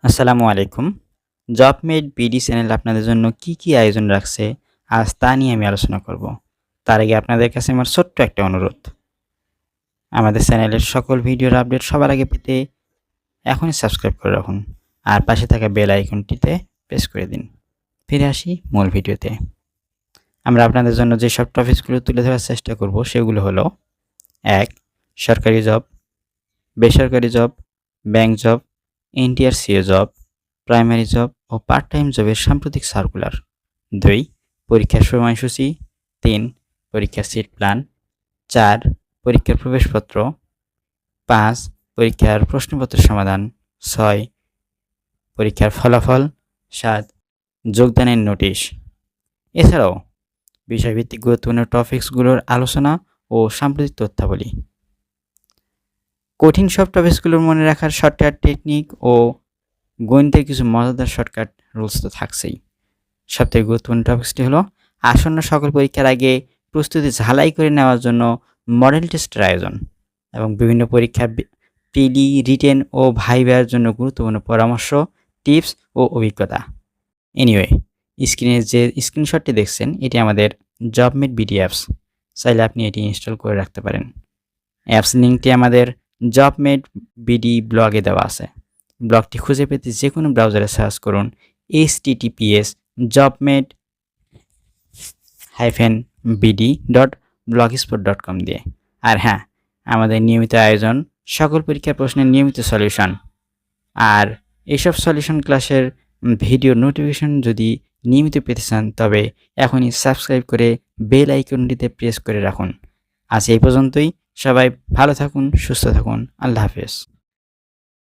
আসসালামু আলাইকুম। জবমেড BD channel আপনাদের জন্য কি আয়োজন রাখছে আজ তা নিয়ে আমি আলোচনা করব। তার আগে আপনাদের কাছে আমার ছোট্ট একটা অনুরোধ। আমাদের চ্যানেলের সকল ভিডিওর আপডেট সবার আগে পেতে এখনই সাবস্ক্রাইব করে রাখুন। আর পাশে থাকা বেল আইকনটিতে প্রেস করে দিন। ফিরে আসি মূল ভিডিওতে। আমরা আপনাদের জন্য যেসব টপিকসগুলো তুলে ধরার চেষ্টা করব সেগুলো হলো ১. সরকারি জব, বেসরকারি job, bank job, NTRCA job, primary job ও পার্ট টাইম জবের সাম্প্রতিক সার্কুলার। ২. পরীক্ষার সময়সূচি। ৩. পরীক্ষার সিট প্ল্যান। ৪. পরীক্ষার প্রবেশপত্র। ৫. পরীক্ষার প্রশ্নপত্রের সমাধান। ৬. পরীক্ষার ফলাফল। ৭. যোগদানের নোটিশ। এছাড়াও বিষয়ভিত্তিক গুরুত্বপূর্ণ টপিকসগুলোর আলোচনা ও সাম্প্রতিক তথ্যাবলী। কঠিন সব টপিকসগুলোর মনে রাখার শর্টকাট টেকনিক ও গণিতের কিছু মজাদার শর্টকাট রুলস তো থাকছেই। সবথেকে গুরুত্বপূর্ণ টপিকসটি হলো আসন্ন সকল পরীক্ষার আগে প্রস্তুতি ঝালাই করে নেওয়ার জন্য মডেল টেস্টের আয়োজন এবং বিভিন্ন পরীক্ষার প্রিলি, রিটেন ও ভাইভার জন্য গুরুত্বপূর্ণ পরামর্শ, টিপস ও অভিজ্ঞতা। এনিওয়ে, স্ক্রিনের যে স্ক্রিনশটটি দেখছেন এটি আমাদের জবমেড বিডি অ্যাপস। চাইলে আপনি এটি ইনস্টল করে রাখতে পারেন। অ্যাপস লিঙ্কটি আমাদের জবমেড বিডি ব্লগে দেওয়া আছে। ব্লগটি খুঁজে পেতে যে কোনো ব্রাউজারে সার্চ করুন https://bd.blogspot.com দিয়ে। আর হ্যাঁ, আমাদের নিয়মিত আয়োজন, সকল পরীক্ষার প্রশ্নের নিয়মিত সলিউশন আর এইসব সলিউশন ক্লাসের ভিডিও নোটিফিকেশন যদি নিয়মিত পেতে চান তবে এখনই সাবস্ক্রাইব করে বেল আইকনটিতে প্রেস করে রাখুন। আজ এই পর্যন্তই। সবাই ভালো থাকুন, সুস্থ থাকুন। আল্লাহ হাফেজ।